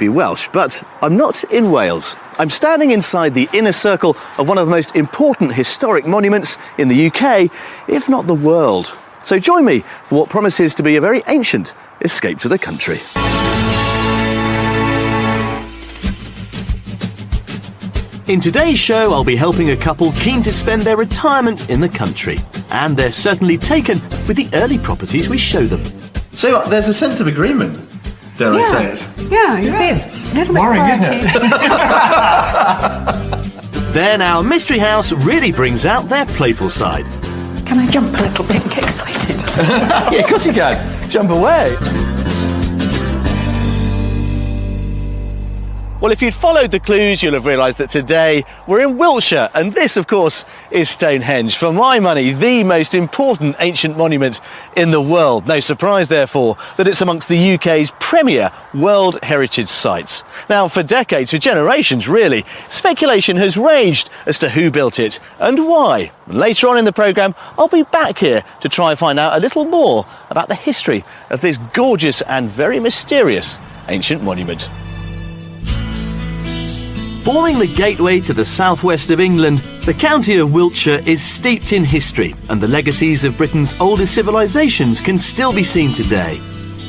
be Welsh, but I'm not in Wales. I'm standing inside the inner circle of one of the most important historic monuments in the UK, if not the world. So join me for what promises to be a very ancient escape to the country. In today's show, I'll be helping a couple keen to spend their retirement in the country. And they're certainly taken with the early properties we show them. So there's a sense of agreement, dare I say it? Yeah, it is. A little bit worrying, isn't it? Then our mystery house really brings out their playful side. Can I jump a little bit and get excited? Yeah, of course you can. Jump away. Well, if you'd followed the clues, you'll have realised that today we're in Wiltshire, and this, of course, is Stonehenge. For my money, the most important ancient monument in the world. No surprise, therefore, that it's amongst the UK's premier World Heritage Sites. Now, for decades, for generations really, speculation has raged as to who built it and why. And later on in the programme, I'll be back here to try and find out a little more about the history of this gorgeous and very mysterious ancient monument. Forming the gateway to the southwest of England, the county of Wiltshire is steeped in history, and the legacies of Britain's oldest civilisations can still be seen today.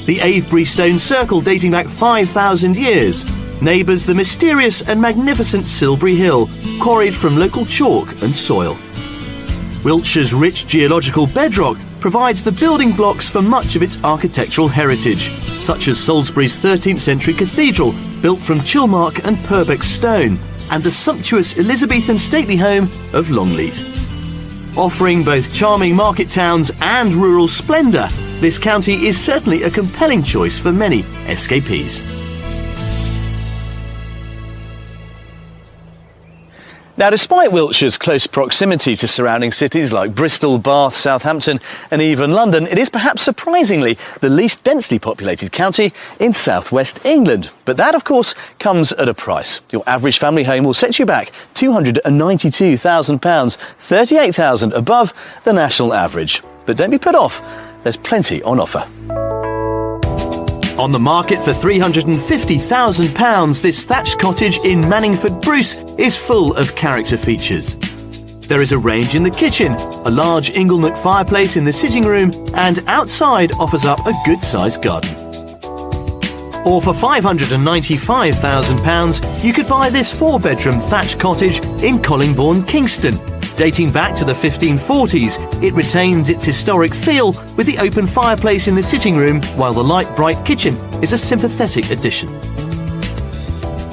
The Avebury Stone Circle, dating back 5,000 years, neighbours the mysterious and magnificent Silbury Hill, quarried from local chalk and soil. Wiltshire's rich geological bedrock provides the building blocks for much of its architectural heritage, such as Salisbury's 13th century cathedral, built from Chilmark and Purbeck stone, and the sumptuous Elizabethan stately home of Longleat. Offering both charming market towns and rural splendour, this county is certainly a compelling choice for many escapees. Now, despite Wiltshire's close proximity to surrounding cities like Bristol, Bath, Southampton and even London, it is perhaps surprisingly the least densely populated county in southwest England. But that, of course, comes at a price. Your average family home will set you back £292,000, £38,000 above the national average. But don't be put off, there's plenty on offer. On the market for £350,000, this thatched cottage in Manningford Bruce is full of character features. There is a range in the kitchen, a large inglenook fireplace in the sitting room, and outside offers up a good-sized garden. Or for £595,000, you could buy this 4-bedroom thatched cottage in Collingbourne, Kingston. Dating back to the 1540s, it retains its historic feel with the open fireplace in the sitting room, while the light, bright kitchen is a sympathetic addition.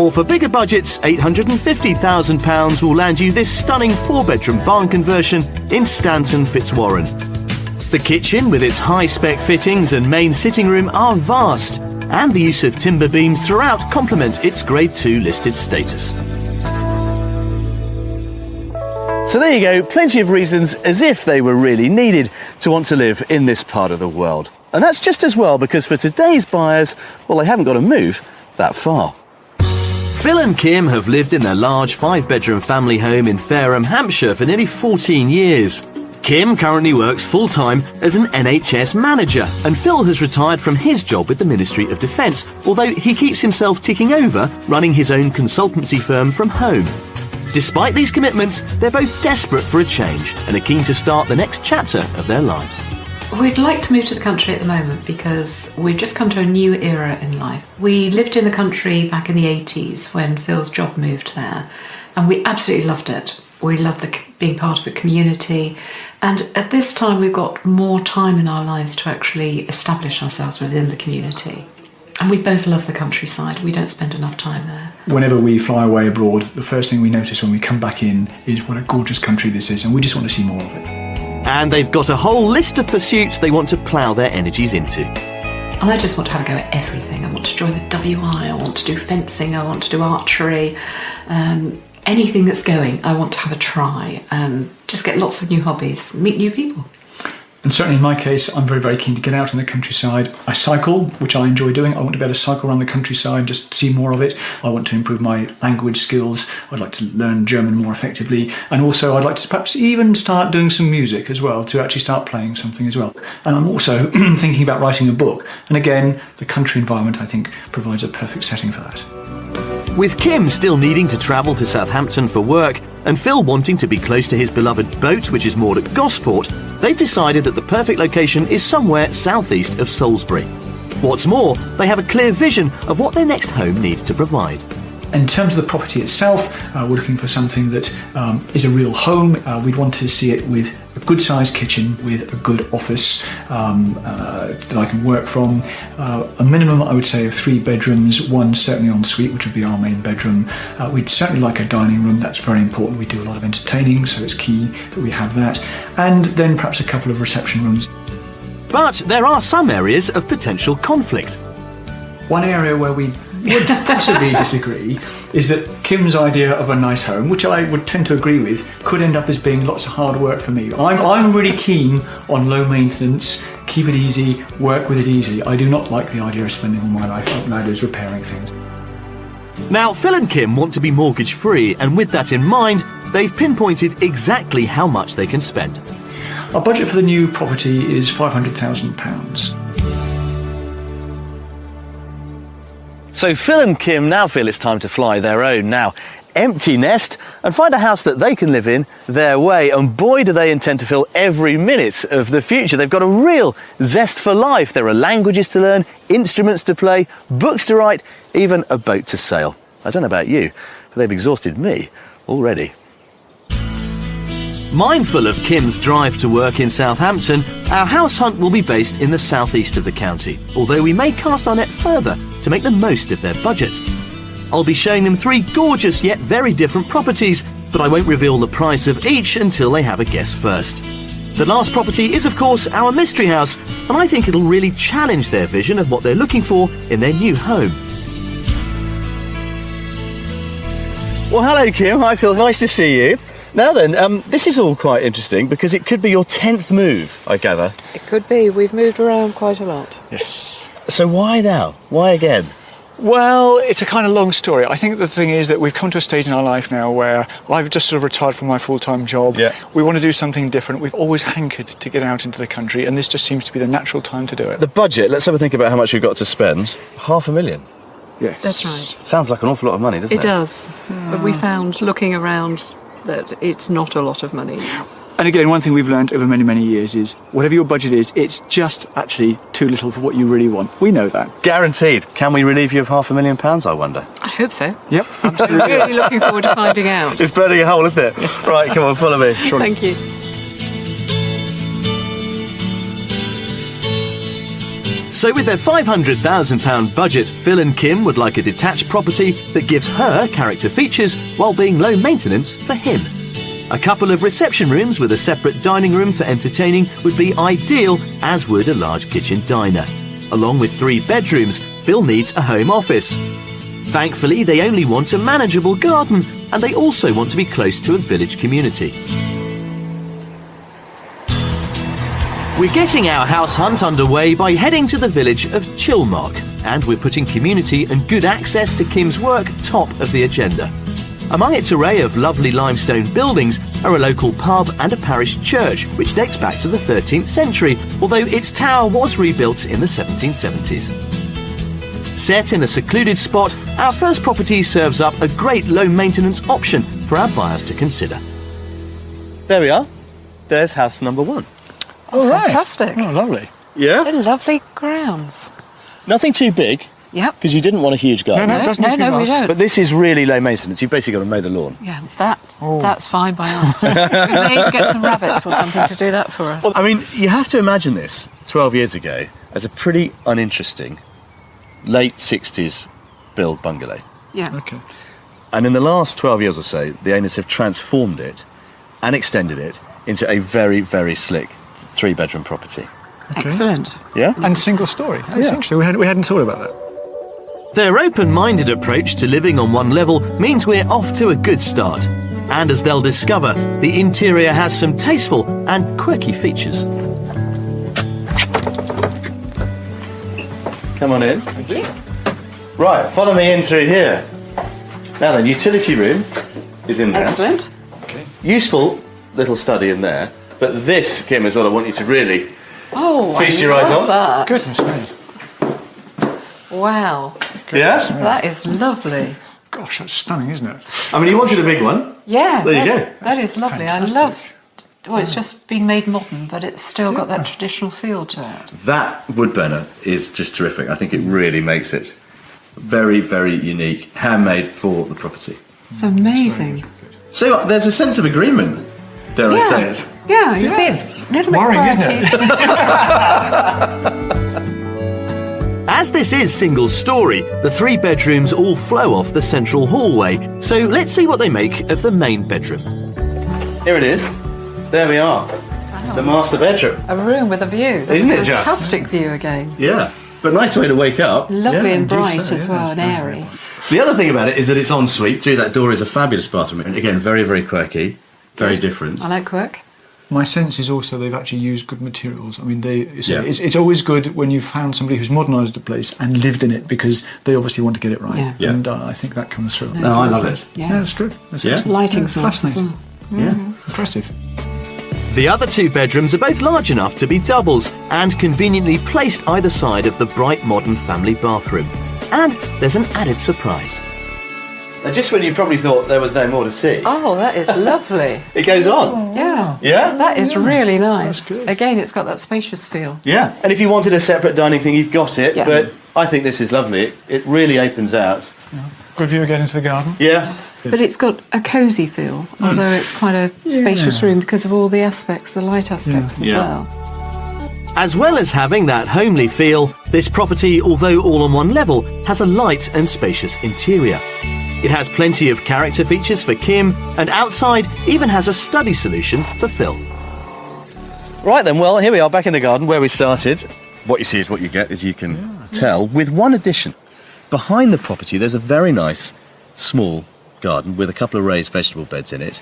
Or for bigger budgets, £850,000 will land you this stunning 4-bedroom barn conversion in Stanton, Fitzwarren. The kitchen, with its high-spec fittings and main sitting room, are vast, and the use of timber beams throughout complement its Grade 2 listed status. So there you go, plenty of reasons, as if they were really needed, to want to live in this part of the world. And that's just as well, because for today's buyers, well, they haven't got to move that far. Phil and Kim have lived in their large 5-bedroom family home in Fareham, Hampshire for nearly 14 years. Kim currently works full-time as an NHS manager, and Phil has retired from his job with the Ministry of Defence, although he keeps himself ticking over, running his own consultancy firm from home. Despite these commitments, they're both desperate for a change and are keen to start the next chapter of their lives. We'd like to move to the country at the moment because we've just come to a new era in life. We lived in the country back in the 80s when Phil's job moved there, and we absolutely loved it. We loved being part of a community, and at this time we've got more time in our lives to actually establish ourselves within the community. And we both love the countryside. We don't spend enough time there. Whenever we fly away abroad, the first thing we notice when we come back in is what a gorgeous country this is, and we just want to see more of it. And they've got a whole list of pursuits they want to plough their energies into. And I just want to have a go at everything. I want to join the WI, I want to do fencing, I want to do archery. Anything that's going, I want to have a try. Just get lots of new hobbies, meet new people. And certainly in my case, I'm very, very keen to get out in the countryside. I cycle, which I enjoy doing. I want to be able to cycle around the countryside, just see more of it. I want to improve my language skills. I'd like to learn German more effectively. And also I'd like to perhaps even start doing some music as well, to actually start playing something as well. And I'm also thinking about writing a book. And again, the country environment, I think, provides a perfect setting for that. With Kim still needing to travel to Southampton for work and Phil wanting to be close to his beloved boat, which is moored at Gosport, they've decided that the perfect location is somewhere southeast of Salisbury. What's more, they have a clear vision of what their next home needs to provide. In terms of the property itself, we're looking for something that is a real home. We'd want to see it with a good-sized kitchen, with a good office that I can work from. A minimum, I would say, of 3 bedrooms, one certainly en suite, which would be our main bedroom. We'd certainly like a dining room. That's very important. We do a lot of entertaining, so it's key that we have that. And then perhaps a couple of reception rooms. But there are some areas of potential conflict. One area where we would possibly disagree is that Kim's idea of a nice home, which I would tend to agree with, could end up as being lots of hard work for me. I'm really keen on low maintenance, keep it easy, work with it easy. I do not like the idea of spending all my life up ladders repairing things. Now, Phil and Kim want to be mortgage free, and with that in mind, they've pinpointed exactly how much they can spend. Our budget for the new property is £500,000. So Phil and Kim now feel it's time to fly their own, now empty nest, and find a house that they can live in their way. And boy, do they intend to fill every minute of the future. They've got a real zest for life. There are languages to learn, instruments to play, books to write, even a boat to sail. I don't know about you, but they've exhausted me already. Mindful of Kim's drive to work in Southampton, our house hunt will be based in the southeast of the county, although we may cast our net further to make the most of their budget. I'll be showing them 3 gorgeous yet very different properties, but I won't reveal the price of each until they have a guess first. The last property is, of course, our mystery house, and I think it'll really challenge their vision of what they're looking for in their new home. Well, hello, Kim. Hi, Phil. Nice to see you. Now then, this is all quite interesting because it could be your 10th move, I gather. It could be. We've moved around quite a lot. Yes. So why now? Why again? Well, it's a kind of long story. I think the thing is that we've come to a stage in our life now where I've just sort of retired from my full-time job. Yeah. We want to do something different. We've always hankered to get out into the country, and this just seems to be the natural time to do it. The budget, let's have a think about how much we've got to spend. £500,000. Yes. That's right. Sounds like an awful lot of money, doesn't it? It does. But we found, looking around, that it's not a lot of money. And again, one thing we've learned over many, many years is whatever your budget is, it's just actually too little for what you really want. We know that. Guaranteed. Can we relieve you of £500,000, I wonder? I hope so. Yep, I'm absolutely. really looking forward to finding out. It's burning a hole, isn't it? Right, come on, follow me. Thank you. So with their £500,000 budget, Phil and Kim would like a detached property that gives her character features while being low maintenance for him. A couple of reception rooms with a separate dining room for entertaining would be ideal, as would a large kitchen diner. Along with 3 bedrooms, Phil needs a home office. Thankfully, they only want a manageable garden, and they also want to be close to a village community. We're getting our house hunt underway by heading to the village of Chilmark, and we're putting community and good access to Kim's work top of the agenda. Among its array of lovely limestone buildings are a local pub and a parish church, which dates back to the 13th century, although its tower was rebuilt in the 1770s. Set in a secluded spot, our first property serves up a great low-maintenance option for our buyers to consider. There we are. There's house number 1. Oh, All right. fantastic. Oh, lovely. Yeah? They're lovely grounds. Nothing too big, Yep. because you didn't want a huge garden. No, it doesn't need to be we vast. don't. But this is really low maintenance. You've basically got to mow the lawn. Yeah, that's fine by us. We may get some rabbits or something to do that for us. Well, I mean, you have to imagine this 12 years ago as a pretty uninteresting late 60s build bungalow. Yeah. Okay. And in the last 12 years or so, the owners have transformed it and extended it into a very, very slick 3-bedroom property. Excellent. Yeah? And single story. That's Yeah. interesting. We hadn't thought about that. Their open-minded approach to living on one level means we're off to a good start. And as they'll discover, the interior has some tasteful and quirky features. Come on in. Thank you. Right, follow me in through here. Now then, utility room is in there. Excellent. Okay. Useful little study in there. But this, Kim, is what I want you to really feast your eyes on. That. Goodness me. Wow. Yeah? That is lovely. Gosh, that's stunning, isn't it? I mean, you wanted a big one. Yeah. There you go. That is lovely. fantastic. I love. Well, it's just been made modern, but it's still got that traditional feel to it. That wood burner is just terrific. I think it really makes it very, very unique, handmade for the property. It's amazing. So there's a sense of agreement, dare I say it. Yeah, you see, it's a little bit Worrying, isn't it? quirky. As this is single story, the 3 bedrooms all flow off the central hallway. So let's see what they make of the main bedroom. Here it is. There we are. The master bedroom. A room with a view. That's Isn't it a just? fantastic view again. Yeah. But nice way to wake up. Lovely Yeah, and indeed bright so, as yeah, well, it's and very, airy. The other thing about it is that it's en suite. Through that door is a fabulous bathroom. And again, very, very quirky. Very different. I like quirk. My sense is also they've actually used good materials. I mean, Yeah. it's always good when you've found somebody who's modernised a place and lived in it because they obviously want to get it right. Yeah. Yeah. And I think that comes through. No, I love it. Yeah. Yeah, that's true. That's Yeah. excellent. Lighting's Yeah, nice as fascinating. well. Yeah. Impressive. The other 2 bedrooms are both large enough to be doubles and conveniently placed either side of the bright modern family bathroom. And there's an added surprise. And just when you probably thought there was no more to see, Oh, that is lovely. it goes on. Yeah. Yeah? That is really nice. That's good. Again, it's got that spacious feel. Yeah. And if you wanted a separate dining thing, you've got it. Yeah. But I think this is lovely. It really opens out. Good view again into the garden. Yeah. But it's got a cosy feel, although it's quite a spacious room because of all the aspects, the light aspects as Yeah. well. As well as having that homely feel, this property, although all on one level, has a light and spacious interior. It has plenty of character features for Kim, and outside even has a study solution for Phil. Right then, well, here we are back in the garden where we started. What you see is what you get, as you can tell, with one addition. Behind the property, there's a very nice, small garden with a couple of raised vegetable beds in it.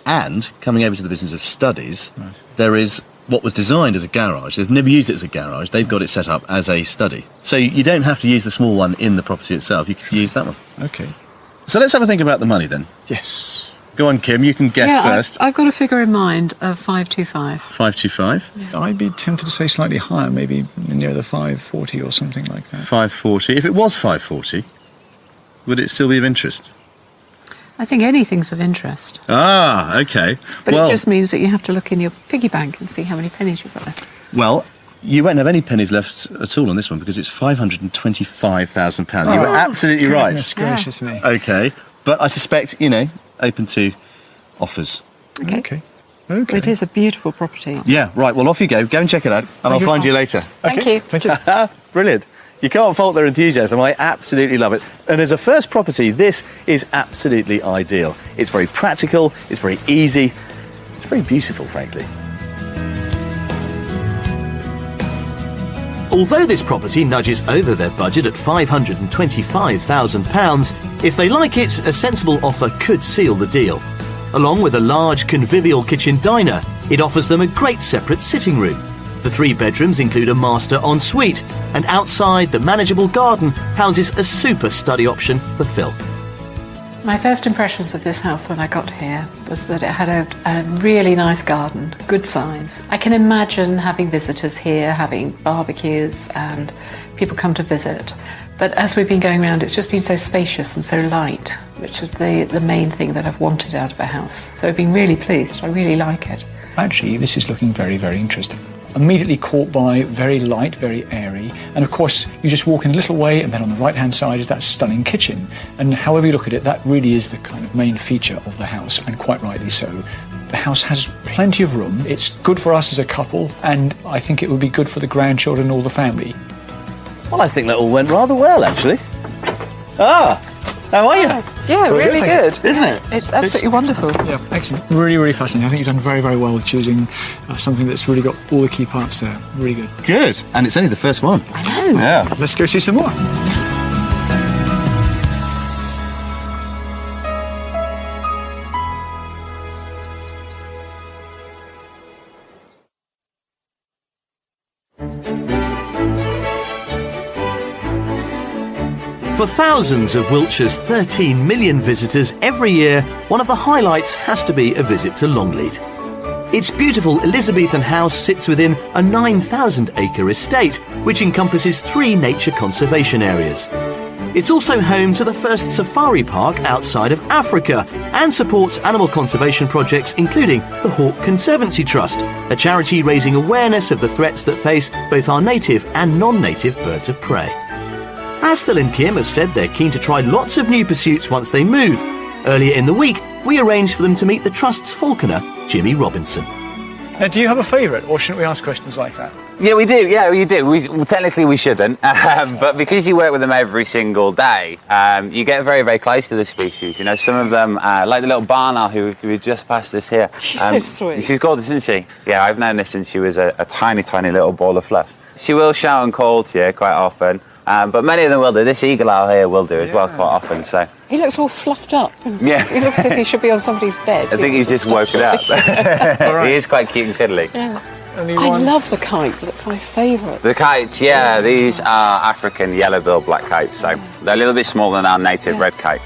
And, coming over to the business of studies, there is what was designed as a garage. They've never used it as a garage. They've got it set up as a study. So you don't have to use the small one in the property itself. You could use that one. Okay. So let's have a think about the money then. Yes. Go on, Kim, you can guess first. I've got a figure in mind of 525. 525, I'd be tempted to say slightly higher, maybe near the 540 or something like that. 540. If it was 540, would it still be of interest? I think anything's of interest. Ah, okay. But well, it just means that you have to look in your piggy bank and see how many pennies you've got left. well, you won't have any pennies left at all on this one because it's £525,000. You were absolutely right. Goodness gracious me. Okay, but I suspect, open to offers. Okay. Okay. But it is a beautiful property. Yeah, right, well, off you go. Go and check it out, and I'll find you later. Thank you. Thank you. Brilliant. You can't fault their enthusiasm. I absolutely love it. And as a first property, this is absolutely ideal. It's very practical, it's very easy, it's very beautiful, frankly. Although this property nudges over their budget at £525,000, if they like it, a sensible offer could seal the deal. Along with a large convivial kitchen diner, it offers them a great separate sitting room. The 3 bedrooms include a master ensuite, and outside, the manageable garden houses a super study option for Phil. My first impressions of this house when I got here was that it had a really nice garden, good size. I can imagine having visitors here, having barbecues, and people come to visit. But as we've been going around, it's just been so spacious and so light, which is the main thing that I've wanted out of a house. So I've been really pleased. I really like it. Actually, this is looking very, very interesting. Immediately caught by very light, very airy. And of course, you just walk in a little way and then on the right-hand side is that stunning kitchen. And however you look at it, that really is the kind of main feature of the house, and quite rightly so. The house has plenty of room. It's good for us as a couple, and I think it would be good for the grandchildren and all the family. Well, I think that all went rather well, actually. Ah, how are you? Yeah, really good. Isn't it? It's absolutely wonderful. Yeah, excellent. Really, really fascinating. I think you've done very, very well with choosing something that's really got all the key parts there. Really good. Good. And it's only the first one. I know. Yeah. Let's go see some more. For thousands of Wiltshire's 13 million visitors every year, one of the highlights has to be a visit to Longleat. Its beautiful Elizabethan house sits within a 9,000-acre estate, which encompasses 3 nature conservation areas. It's also home to the first safari park outside of Africa and supports animal conservation projects including the Hawk Conservancy Trust, a charity raising awareness of the threats that face both our native and non-native birds of prey. As Phil and Kim have said, they're keen to try lots of new pursuits once they move. Earlier in the week, we arranged for them to meet the Trust's falconer, Jimmy Robinson. Now, do you have a favourite, or shouldn't we ask questions like that? Yeah, we do. Technically, we shouldn't, but because you work with them every single day, you get very, very close to the species. You know, some of them, like the little barn owl who just passed us here. She's so sweet. She's gorgeous, isn't she? Yeah, I've known her since she was a tiny, tiny little ball of fluff. She will shout and call to you quite often. But many of them will do. This eagle owl here will do as well quite often. So He looks all fluffed up. Yeah. He looks as if he should be on somebody's bed. I think he's just woken up. He is quite cute and cuddly. Yeah. I love the kite. That's my favourite. The kites, yeah, these are African yellow-billed black kites, so they're a little bit smaller than our native red kite.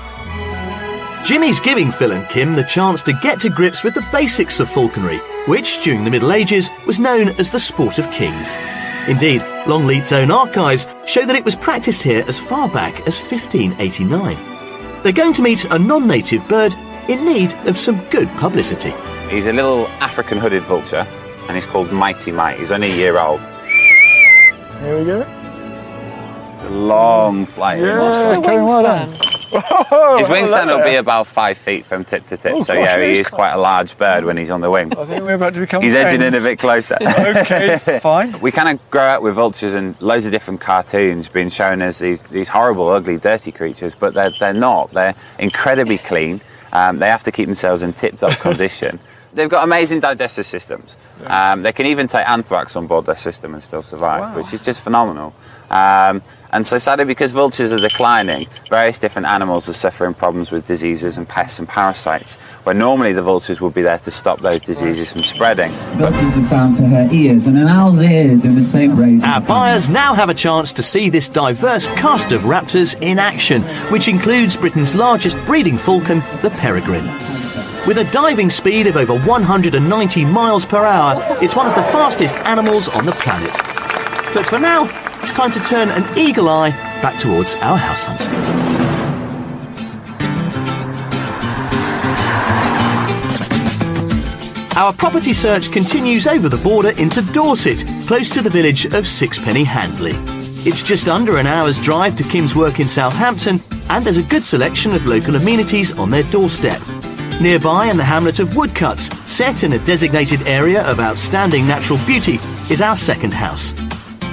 Jimmy's giving Phil and Kim the chance to get to grips with the basics of falconry, which, during the Middle Ages, was known as the sport of kings. Indeed, Longleat's own archives show that it was practised here as far back as 1589. They're going to meet a non-native bird in need of some good publicity. He's a little African hooded vulture, and he's called Mighty Mite. He's only a year old. Here we go. Long flight. What's the wingspan? His wingspan will be about 5 feet from tip to tip, so yeah, he is quite a large bird when he's on the wing. I think we're about to become He's friends. edging in a bit closer. Okay, fine. We kind of grow up with vultures and loads of different cartoons being shown as these horrible, ugly, dirty creatures, but they're not. They're incredibly clean. They have to keep themselves in tip-top condition. They've got amazing digestive systems. They can even take anthrax on board their system and still survive, which is just phenomenal. And so sadly, because vultures are declining, various different animals are suffering problems with diseases and pests and parasites, where normally the vultures would be there to stop those diseases from spreading. Filters the sound to her ears, and an owl's ears in the same brazen. Our buyers now have a chance to see this diverse cast of raptors in action, which includes Britain's largest breeding falcon, the peregrine. With a diving speed of over 190 miles per hour, it's one of the fastest animals on the planet. But for now, it's time to turn an eagle eye back towards our house hunt. Our property search continues over the border into Dorset, close to the village of Sixpenny Handley. It's just under an hour's drive to Kim's work in Southampton, and there's a good selection of local amenities on their doorstep. Nearby in the hamlet of Woodcuts, set in a designated area of outstanding natural beauty, is our second house.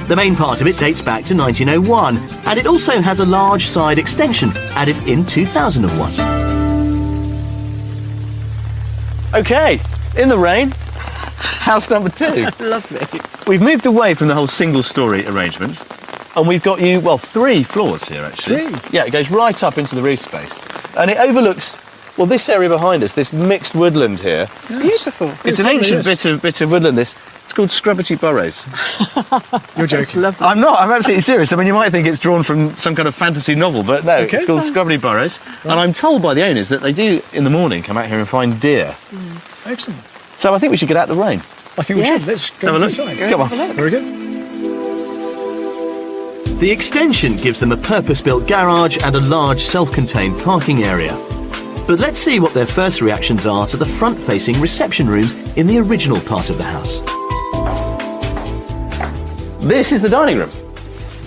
The main part of it dates back to 1901, and it also has a large side extension added in 2001. Okay, in the rain, house number 2. Lovely. We've moved away from the whole single-storey arrangement, and we've got you, 3 floors here, actually. 3? Yeah, it goes right up into the roof space. And it overlooks, this area behind us, this mixed woodland here. It's beautiful. It's an ancient bit of woodland, this. It's called Scrubberty Burrows. You're joking. Lovely. I'm not, I'm absolutely serious. I mean, you might think it's drawn from some kind of fantasy novel, but no, Okay. it's called Scrubberty Burrows. Right. And I'm told by the owners that they do, in the morning, come out here and find deer. Excellent. So I think we should get out the rain. I think we Yes. should. Let's go Have a look. inside. Come on. Very good. The extension gives them a purpose-built garage and a large self-contained parking area. But let's see what their first reactions are to the front-facing reception rooms in the original part of the house. This is the dining room.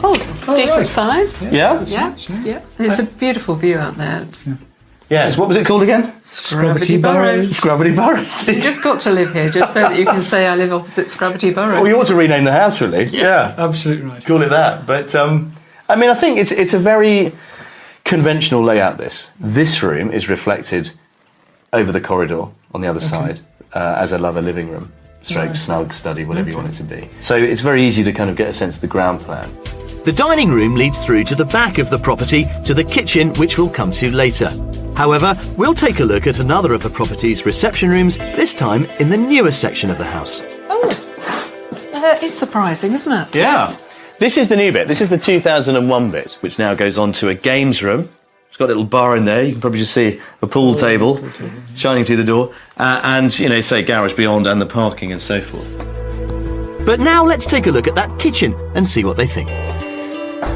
Oh, Decent right. size. Yeah? yeah, yeah. It's a beautiful view out there. It's Yes. What was it called again? Scrubbity Burrows. Scrubberty Burrows. You just got to live here just so that you can say I live opposite Scrubbity Burrows. Well, you ought to rename the house, really. Yeah. Absolutely right. Call it that. But, I mean, I think it's a very conventional layout, this. This room is reflected over the corridor on the other side as a lover living room, stroke, snug study, whatever you want it to be. So it's very easy to kind of get a sense of the ground plan. The dining room leads through to the back of the property to the kitchen, which we'll come to later. However, we'll take a look at another of the property's reception rooms, this time in the newer section of the house. Oh, it's surprising, isn't it? Yeah. This is the new bit. This is the 2001 bit, which now goes on to a games room. It's got a little bar in there. You can probably just see a pool table shining through the door. And, say garage beyond and the parking and so forth. But now let's take a look at that kitchen and see what they think.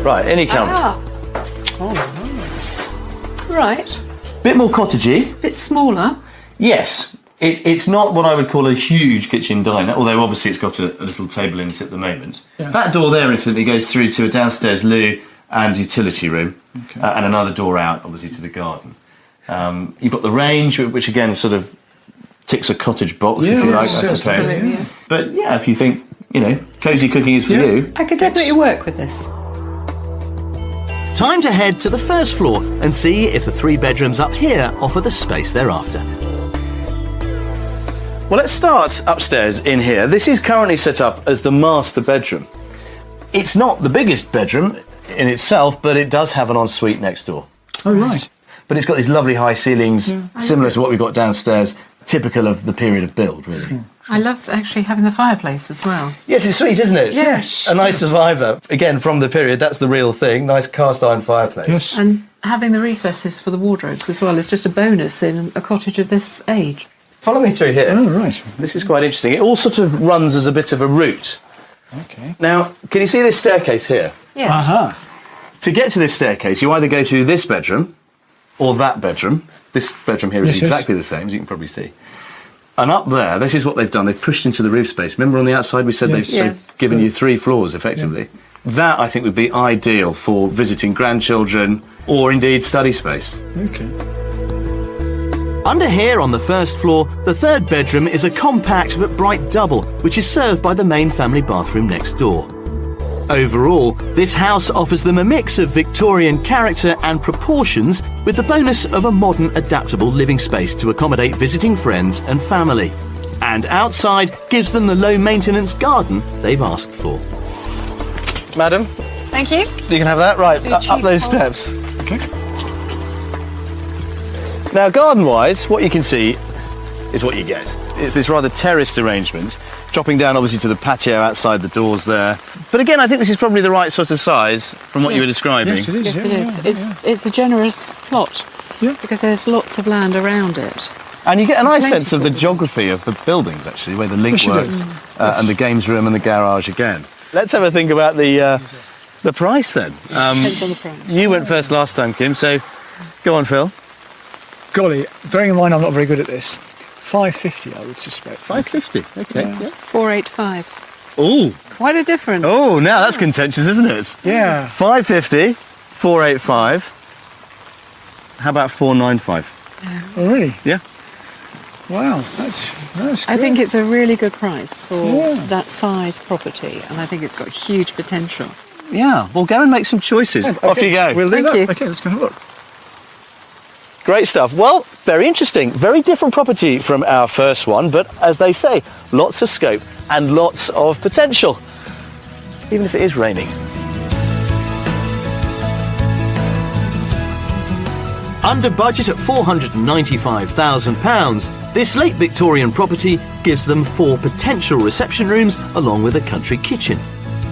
Right, in he comes. Right. Bit more cottagey. Bit smaller. Yes. It's not what I would call a huge kitchen diner, although obviously it's got a little table in it at the moment. Yeah. That door there instantly goes through to a downstairs loo and utility room, and another door out, obviously, to the garden. You've got the range, which again sort of ticks a cottage box, if you like, I suppose. Yes. But yeah, if you think, cosy cooking is for you. I could definitely work with this. Time to head to the first floor and see if the 3 bedrooms up here offer the space they're after. Well, let's start upstairs in here. This is currently set up as the master bedroom. It's not the biggest bedroom in itself, but it does have an ensuite next door. Oh, right. But it's got these lovely high ceilings, similar to what we've got downstairs, typical of the period of build, really. I love actually having the fireplace as well. Yes, it's sweet, isn't it? Yes. A nice survivor. Again, from the period, that's the real thing. Nice cast iron fireplace. Yes. And having the recesses for the wardrobes as well is just a bonus in a cottage of this age. Follow me through here. Oh, right. This is quite interesting. It all sort of runs as a bit of a route. Okay. Now, can you see this staircase here? Yes. Aha. To get to this staircase, you either go through this bedroom or that bedroom. This bedroom here is exactly the same, as you can probably see. And up there, this is what they've done. They've pushed into the roof space. Remember on the outside we said they've given you 3 floors, effectively. Yeah. That, I think, would be ideal for visiting grandchildren or, indeed, study space. Okay. Under here on the first floor, the 3rd bedroom is a compact but bright double, which is served by the main family bathroom next door. Overall, this house offers them a mix of Victorian character and proportions, with the bonus of a modern, adaptable living space to accommodate visiting friends and family. And outside gives them the low-maintenance garden they've asked for. Madam, Thank you. you can have that. Right, up those steps. Okay. Now, garden-wise, what you can see is what you get. It's this rather terraced arrangement, dropping down obviously to the patio outside the doors there. But again, I think this is probably the right sort of size from what you were describing. Yes, it is. Yes, it is. It's a generous plot because there's lots of land around it. And you get a nice Plenty sense of the geography of the buildings, actually, where the link works, and the games room and the garage again. Let's have a think about the price then. Depends on the price. You went first last time, Kim, so go on, Phil. Golly, bearing in mind I'm not very good at this, $550 I would suspect. $550, okay. Yeah. 485. Oh, Quite a difference. oh, now that's contentious, isn't it? Yeah. $550, $485. How about $495? Oh, really? Yeah. Wow, that's I good. think it's a really good price for that size property, and I think it's got huge potential. Yeah, well, go and make some choices. Yeah, Off okay. you go. We'll do Thank that. you. Okay, let's go and have a look. Great stuff. Well, very interesting. Very different property from our first one, but as they say, lots of scope and lots of potential, even if it is raining. Under budget at £495,000, this late Victorian property gives them 4 potential reception rooms along with a country kitchen.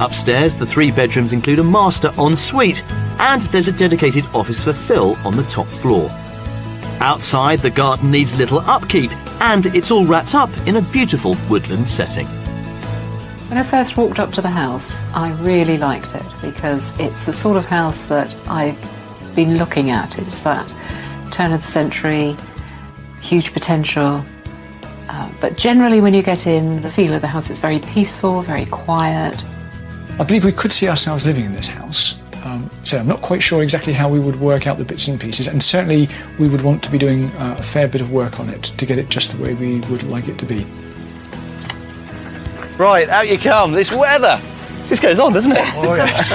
Upstairs, the 3 bedrooms include a master ensuite, and there's a dedicated office for Phil on the top floor. Outside, the garden needs little upkeep, and it's all wrapped up in a beautiful woodland setting. When I first walked up to the house, I really liked it because it's the sort of house that I've been looking at. It's that turn of the century, huge potential. But generally, when you get in, the feel of the house is very peaceful, very quiet. I believe we could see ourselves living in this house. So I'm not quite sure exactly how we would work out the bits and pieces, and certainly we would want to be doing a fair bit of work on it to get it just the way we would like it to be. Right, out you come. This weather. This goes on, doesn't it? Oh, yes.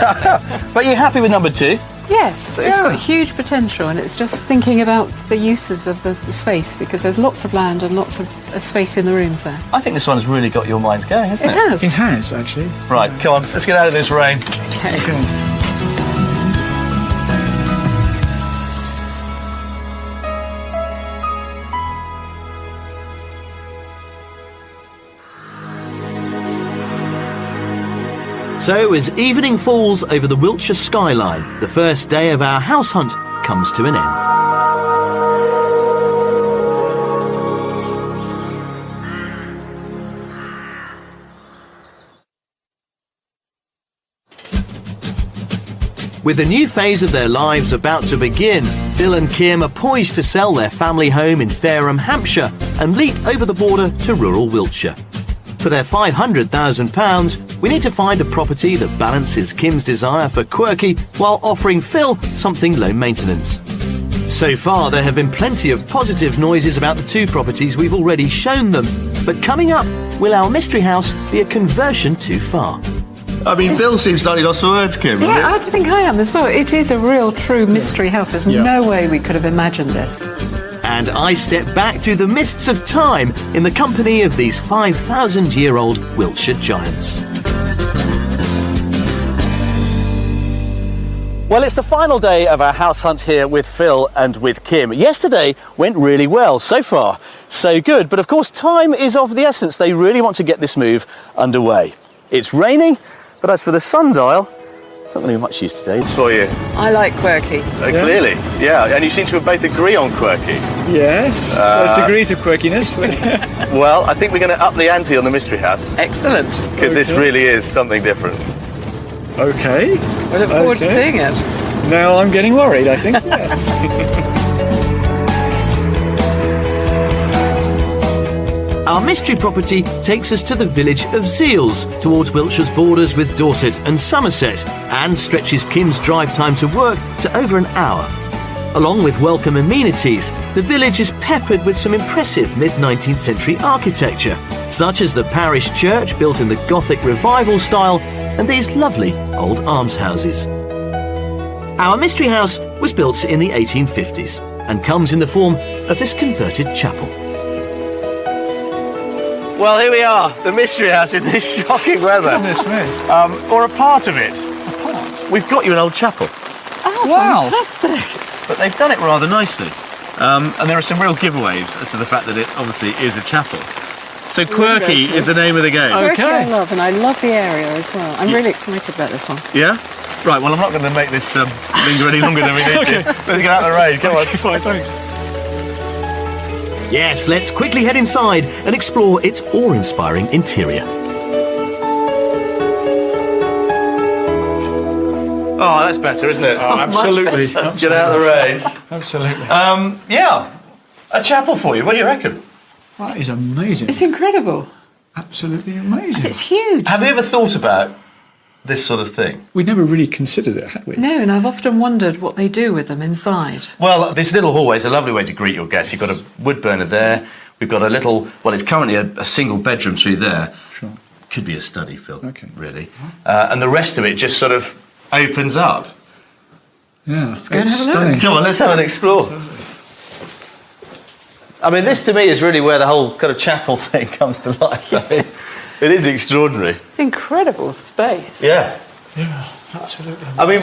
But you're happy with number 2? Yes, it's got huge potential, and it's just thinking about the uses of the space, because there's lots of land and lots of space in the rooms there. I think this one's really got your minds going, hasn't it? It has. It has, actually. Right, come on, let's get out of this rain. Okay. Okay. So as evening falls over the Wiltshire skyline, the first day of our house hunt comes to an end. With the new phase of their lives about to begin, Phil and Kim are poised to sell their family home in Fareham, Hampshire, and leap over the border to rural Wiltshire. For their £500,000, we need to find a property that balances Kim's desire for quirky while offering Phil something low maintenance. So far, there have been plenty of positive noises about the two properties we've already shown them. But coming up, will our mystery house be a conversion too far? I mean, Phil seems slightly lost for words, Kim. Yeah, I think I am as well. It is a real, true mystery house. There's no way we could have imagined this. And I step back through the mists of time in the company of these 5,000-year-old Wiltshire giants. Well, it's the final day of our house hunt here with Phil and with Kim. Yesterday went really well. So far, so good. But of course, time is of the essence. They really want to get this move underway. It's raining, but as for the sundial, it's not going to be much use today. It's for you. I like quirky. Clearly, yeah. And you seem to both agree on quirky. Yes, there's degrees of quirkiness. Well, I think we're going to up the ante on the mystery house. Excellent. Because this really is something different. Okay. I look forward to seeing it. Now I'm getting worried, I think. Yes. Our mystery property takes us to the village of Zeals, towards Wiltshire's borders with Dorset and Somerset, and stretches Kim's drive time to work to over an hour. Along with welcome amenities, the village is peppered with some impressive mid-19th century architecture, such as the parish church built in the Gothic Revival style and these lovely old almshouses. Our mystery house was built in the 1850s and comes in the form of this converted chapel. Well, here we are, the mystery house in this shocking weather. Goodness me. Or a part of it. A part? We've got you an old chapel. Oh, Wow. fantastic. But they've done it rather nicely. And there are some real giveaways as to the fact that it obviously is a chapel. So quirky is the name of the game. Okay. Quirky I love, and I love the area as well. I'm really excited about this one. Yeah? Right, well, I'm not going to make this linger any longer than we need to. Let's get out of the rain, come on. Fine, thanks. Yes, let's quickly head inside and explore its awe-inspiring interior. Oh, that's better, isn't it? Oh, absolutely. Get out of the rain. Absolutely. Yeah, a chapel for you. What do you reckon? That is amazing. It's incredible. Absolutely amazing. It's huge. Have you ever thought about this sort of thing? We'd never really considered it, had we? No, and I've often wondered what they do with them inside. Well, this little hallway is a lovely way to greet your guests. You've got a wood burner there. We've got a little, well, it's currently a single bedroom through there. Sure. Could be a study, Phil, Okay. really. And the rest of it just sort of opens up. Yeah, go and it's have a look. stunning. Come on, let's have an explore. I mean, this to me is really where the whole kind of chapel thing comes to life. I mean, it is extraordinary. It's incredible space. Yeah. Yeah, absolutely. I mean,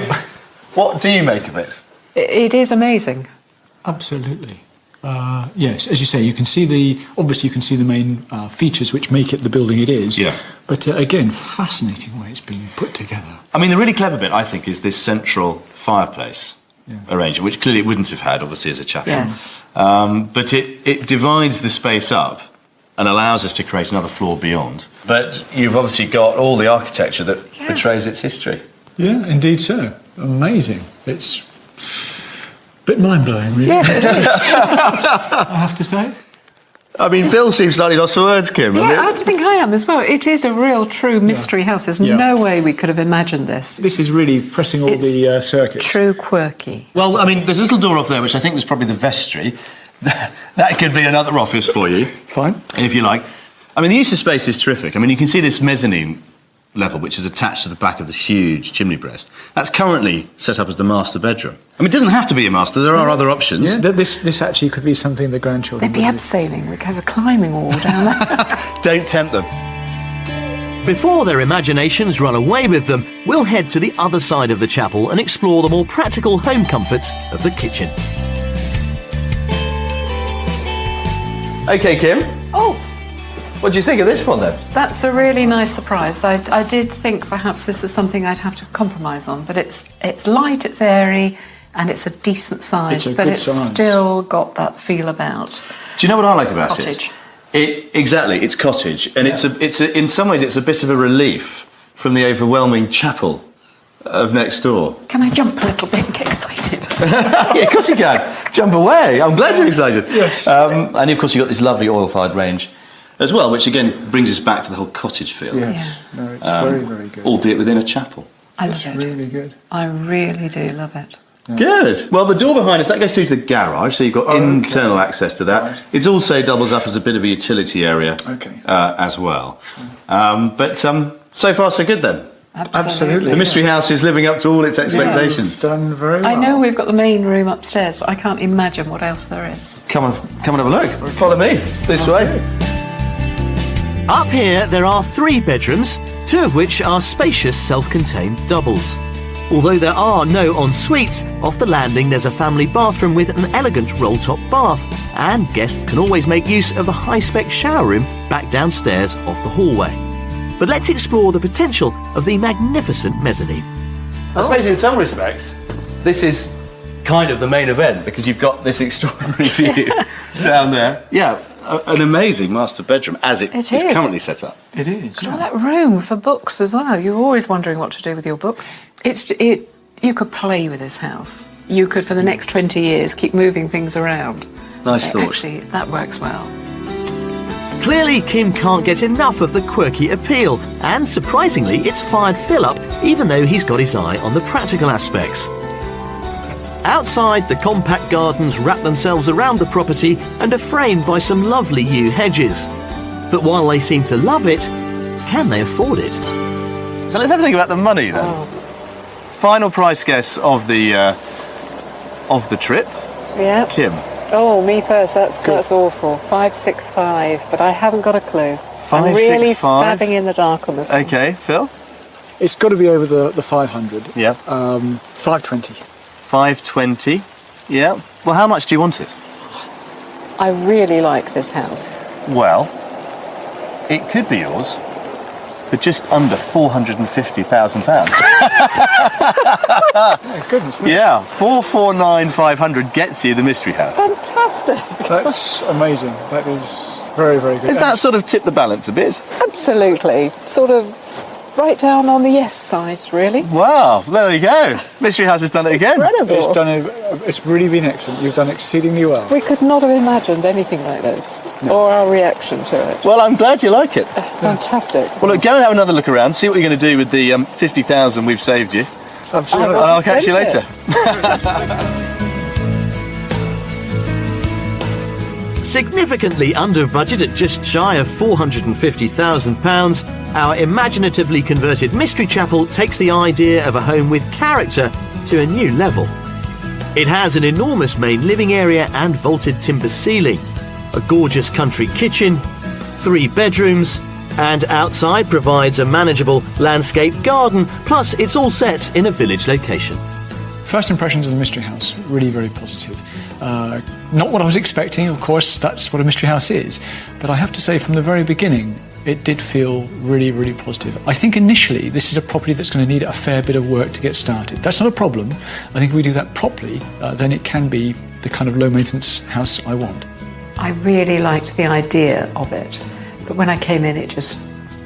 what do you make of it? It is amazing. Absolutely. Yes, as you say, you can see the main features which make it the building it is. Yeah. But again, fascinating way it's been put together. I mean, the really clever bit, I think, is this central fireplace arrangement, which clearly it wouldn't have had, obviously, as a chapel. Yes. But it divides the space up and allows us to create another floor beyond. But you've obviously got all the architecture that portrays its history. Yeah, indeed so. Amazing. It's a bit mind-blowing, really. Yeah. I have to say. I mean, Phil seems slightly lost for words, Kim. Yeah, I think I am as well. It is a real, true mystery house. There's no way we could have imagined this. This is really pressing all the circuits. True quirky. Well, I mean, there's a little door off there, which I think was probably the vestry. That could be another office for you. Fine. If you like. I mean, the use of space is terrific. I mean, you can see this mezzanine level, which is attached to the back of the huge chimney breast. That's currently set up as the master bedroom. I mean, it doesn't have to be a master. There are other options. Yeah, this actually could be something the grandchildren They'd be would do. abseiling. We could have a climbing wall down there. Don't tempt them. Before their imaginations run away with them, we'll head to the other side of the chapel and explore the more practical home comforts of the kitchen. OK, Kim. Oh, What do you think of this one then? That's a really nice surprise. I did think perhaps this is something I'd have to compromise on, but it's light, it's airy, and it's a decent size, It's a but good it's size. still got that feel about. Do you know what I like about Cottage. Exactly, it's cottage, and it's in some ways it's a bit of a relief from the overwhelming chapel of next door. Can I jump a little bit and get excited? Yeah, of course you can. Jump away. I'm glad you're excited. Yes. And of course you've got this lovely oil-fired range as well, which again brings us back to the whole cottage feel. Yes. No, it's very, very good. Albeit within a chapel. I love It's it. really good. I really do love it. Good. Well, the door behind us, that goes through to the garage, so you've got internal access to that. Right. It also doubles up as a bit of a utility area as well. But so far, so good then. Absolutely. The Mystery House is living up to all its expectations. It's done very well. I know we've got the main room upstairs, but I can't imagine what else there is. Come and have a look. Follow me this way. Up here, there are 3 bedrooms, 2 of which are spacious self-contained doubles. Although there are no en-suites, off the landing there's a family bathroom with an elegant roll-top bath, and guests can always make use of a high-spec shower room back downstairs off the hallway. But let's explore the potential of the magnificent mezzanine. I suppose in some respects, this is kind of the main event, because you've got this extraordinary view down there. Yeah, an amazing master bedroom as it is currently set up. It is. Oh, that room for books as well. You're always wondering what to do with your books. You could play with this house. You could, for the next 20 years, keep moving things around. Nice So thought. Actually, that works well. Clearly, Kim can't get enough of the quirky appeal, and surprisingly, it's fired Phil up, even though he's got his eye on the practical aspects. Outside, the compact gardens wrap themselves around the property and are framed by some lovely yew hedges. But while they seem to love it, can they afford it? So let's have a think about the money then. Final price guess of the trip. Yeah. Kim. Oh, me first. That's awful. 565, but I haven't got a clue. I'm really 565. stabbing in the dark on this one. Okay, Phil. It's got to be over the 500. Yeah. 520. 520. Yeah. Well, how much do you want it? I really like this house. Well, it could be yours for just under £450,000. Oh, goodness me. Yeah, 449,500 gets you the Mystery House. Fantastic. That's amazing. That is very, very good. Does that sort of tip the balance a bit? Absolutely. Sort of right down on the yes side, really. Wow, there you go. Mystery House has done it again. Incredible. It's really been excellent. You've done exceedingly well. We could not have imagined anything like this, or our reaction to it. Well, I'm glad you like it. Fantastic. Well, look, go and have another look around, see what you're going to do with the 50,000 we've saved you. Absolutely. And I'll catch you Spent later. Significantly under budget at just shy of £450,000, our imaginatively converted Mystery Chapel takes the idea of a home with character to a new level. It has an enormous main living area and vaulted timber ceiling, a gorgeous country kitchen, 3 bedrooms, and outside provides a manageable landscape garden, plus it's all set in a village location. First impressions of the Mystery House, really very positive. Not what I was expecting, of course, that's what a Mystery House is. But I have to say, from the very beginning, it did feel really, really positive. I think initially this is a property that's going to need a fair bit of work to get started. That's not a problem. I think if we do that properly, then it can be the kind of low-maintenance house I want. I really liked the idea of it, but when I came in, it just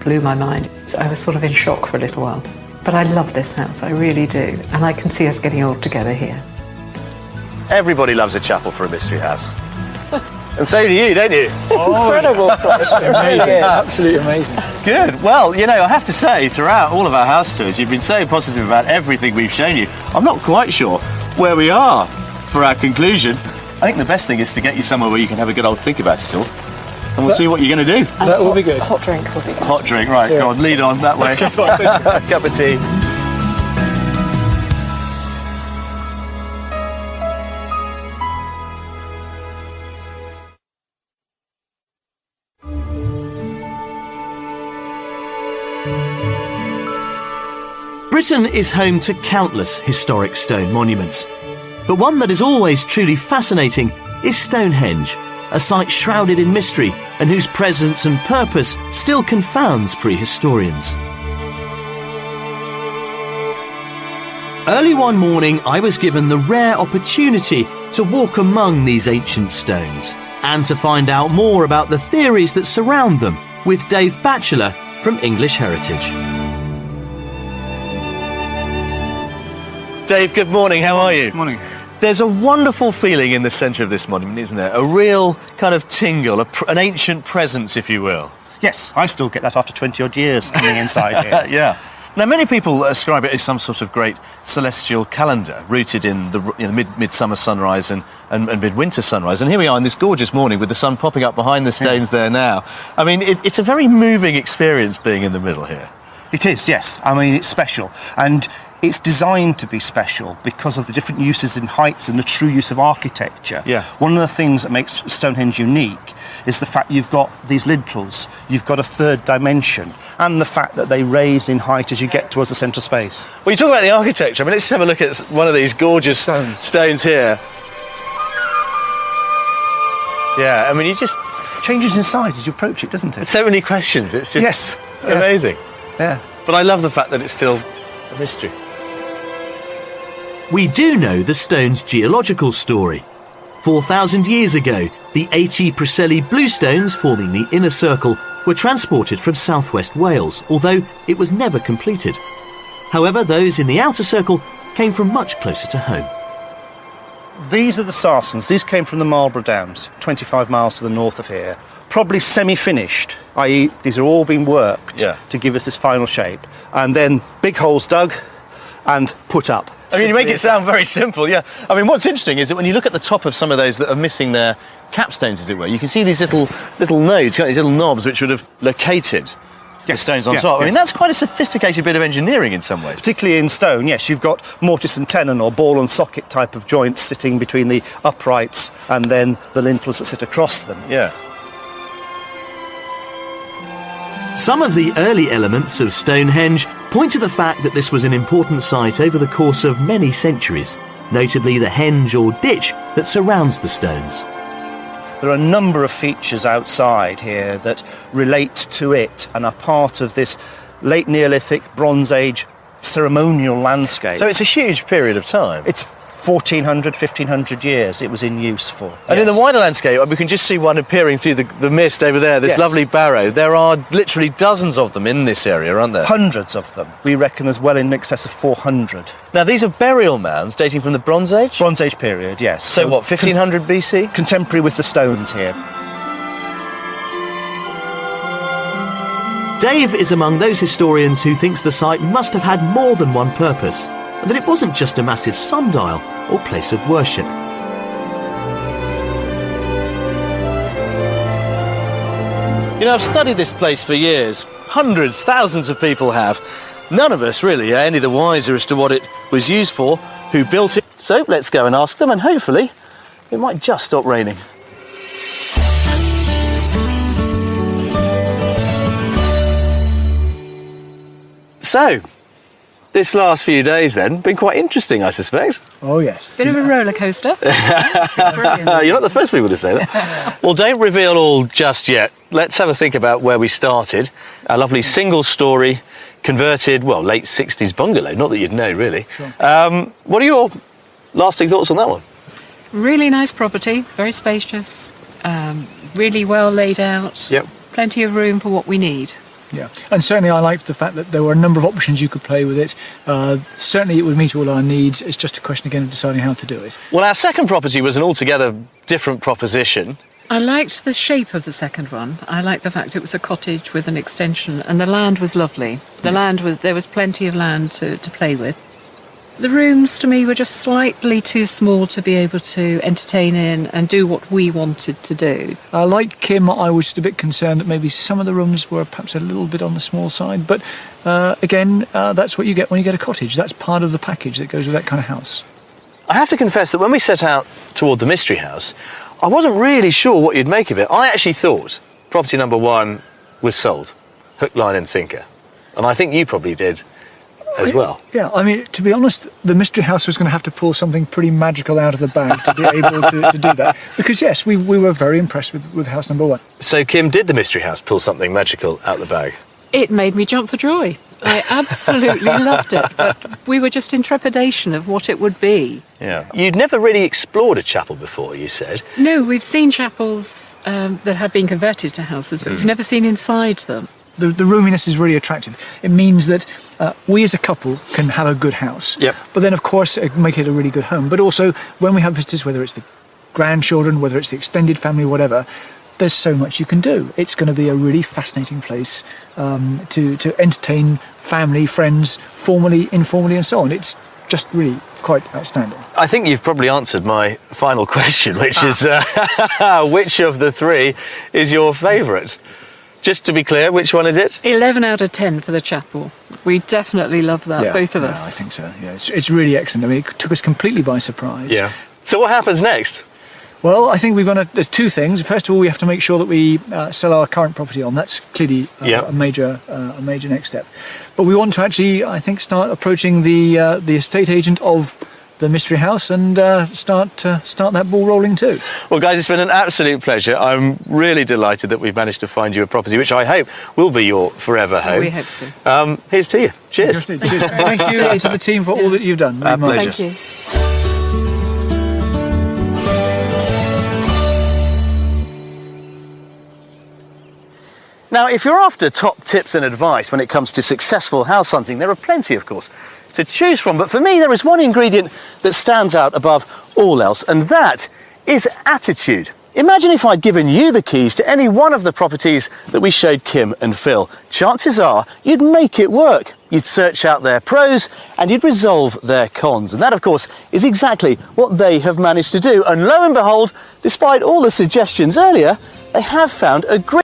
blew my mind. So I was sort of in shock for a little while. But I love this house, I really do, and I can see us getting all together here. Everybody loves a chapel for a Mystery House. And so do you, don't you? Incredible. Amazing, absolutely amazing. Good. Well, you know, I have to say, throughout all of our house tours, you've been so positive about everything we've shown you. I'm not quite sure where we are for our conclusion. I think the best thing is to get you somewhere where you can have a good old think about it all. And we'll see what you're going to do. That will be good. Hot drink will be good. Hot drink, right, go on, lead on that way. Cup of tea. Britain is home to countless historic stone monuments, but one that is always truly fascinating is Stonehenge, a site shrouded in mystery and whose presence and purpose still confounds prehistorians. Early one morning, I was given the rare opportunity to walk among these ancient stones and to find out more about the theories that surround them with Dave Batchelor from English Heritage. Dave, good morning. How are you? Morning. There's a wonderful feeling in the centre of this monument, isn't there? A real kind of tingle, an ancient presence, if you will. Yes, I still get that after 20-odd years coming inside here. Yeah. Now, many people ascribe it as some sort of great celestial calendar rooted in the midsummer sunrise and midwinter sunrise. And here we are on this gorgeous morning with the sun popping up behind the stones there now. I mean, it's a very moving experience being in the middle here. It is, yes. I mean, it's special. And it's designed to be special because of the different uses in heights and the true use of architecture. Yeah. One of the things that makes Stonehenge unique is the fact you've got these lintels, you've got a third dimension, and the fact that they raise in height as you get towards the central space. Well, you talk about the architecture. I mean, let's just have a look at one of these gorgeous stones here. Yeah, I mean, you just... Changes in size as you approach it, doesn't it? So many questions. It's just Yes. amazing. Yeah. But I love the fact that it's still a mystery. We do know the stone's geological story. 4,000 years ago, the 80 Preseli bluestones forming the inner circle were transported from southwest Wales, although it was never completed. However, those in the outer circle came from much closer to home. These are the Sarsens. These came from the Marlborough Downs, 25 miles to the north of here. Probably semi-finished, i.e. these are all been worked to give us this final shape. And then big holes dug and put up. I mean, you make it sound very simple, yeah. I mean, what's interesting is that when you look at the top of some of those that are missing their capstones, as it were, you can see these little nodes, these little knobs, which would have located the stones on top. I mean, that's quite a sophisticated bit of engineering in some ways. Particularly in stone, yes. You've got mortise and tenon or ball and socket type of joints sitting between the uprights and then the lintels that sit across them. Yeah. Some of the early elements of Stonehenge point to the fact that this was an important site over the course of many centuries, notably the henge or ditch that surrounds the stones. There are a number of features outside here that relate to it and are part of this late Neolithic, Bronze Age ceremonial landscape. So it's a huge period of time. It's 1,400, 1,500 years it was in use for. And in the wider landscape, we can just see one appearing through the mist over there, this lovely barrow. There are literally dozens of them in this area, aren't there? Hundreds of them. We reckon there's well in excess of 400. Now, these are burial mounds dating from the Bronze Age? Bronze Age period, yes. So what, 1500 BC? Contemporary with the stones here. Dave is among those historians who thinks the site must have had more than one purpose, and that it wasn't just a massive sundial or place of worship. You know, I've studied this place for years. Hundreds, thousands of people have. None of us really are any the wiser as to what it was used for, who built it. So let's go and ask them, and hopefully it might just stop raining. So, this last few days then, been quite interesting, I suspect. Oh, yes. Bit of a roller coaster. You're not the first people to say that. Well, don't reveal all just yet. Let's have a think about where we started. A lovely single-storey, converted, well, late 60s bungalow. Not that you'd know, really. Sure. What are your lasting thoughts on that one? Really nice property, very spacious, really well laid out. Yep. Plenty of room for what we need. Yeah, and certainly I liked the fact that there were a number of options you could play with it. Certainly it would meet all our needs. It's just a question again of deciding how to do it. Well, our second property was an altogether different proposition. I liked the shape of the second one. I liked the fact it was a cottage with an extension, and the land was lovely. There was plenty of land to play with. The rooms to me were just slightly too small to be able to entertain in and do what we wanted to do. Like Kim, I was just a bit concerned that maybe some of the rooms were perhaps a little bit on the small side, but again, that's what you get when you get a cottage. That's part of the package that goes with that kind of house. I have to confess that when we set out toward the mystery house, I wasn't really sure what you'd make of it. I actually thought property number one was sold, hook, line and sinker. And I think you probably did as well. Yeah, I mean, to be honest, the Mystery House was going to have to pull something pretty magical out of the bag to be able to do that. Because, yes, we were very impressed with house number 1. So, Kim, did the Mystery House pull something magical out the bag? It made me jump for joy. I absolutely loved it, but we were just in trepidation of what it would be. Yeah. You'd never really explored a chapel before, you said. No, we've seen chapels that have been converted to houses, but we've never seen inside them. The roominess is really attractive. It means that we as a couple can have a good house. Yep. But then, of course, make it a really good home. But also, when we have visitors, whether it's the grandchildren, whether it's the extended family, whatever, there's so much you can do. It's going to be a really fascinating place to entertain family, friends, formally, informally, and so on. It's just really quite outstanding. I think you've probably answered my final question, which is which of the 3 is your favourite? Just to be clear, which one is it? 11 out of 10 for the chapel. We definitely love that, both of us. I think so. Yeah, it's really excellent. I mean, it took us completely by surprise. Yeah. So what happens next? Well, I think there's 2 things. First of all, we have to make sure that we sell our current property on. That's clearly a major next step. But we want to actually, I think, start approaching the estate agent of the Mystery House and start that ball rolling too. Well, guys, it's been an absolute pleasure. I'm really delighted that we've managed to find you a property, which I hope will be your forever home. We hope so. Here's to you. Cheers. Cheers. Thank you to the team for all that you've done. Our pleasure. Thank you. Now, if you're after top tips and advice when it comes to successful house hunting, there are plenty, of course, to choose from. But for me, there is one ingredient that stands out above all else, and that is attitude. Imagine if I'd given you the keys to any one of the properties that we showed Kim and Phil. Chances are you'd make it work. You'd search out their pros and you'd resolve their cons. And that, of course, is exactly what they have managed to do. And lo and behold, despite all the suggestions earlier, they have found a great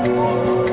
you.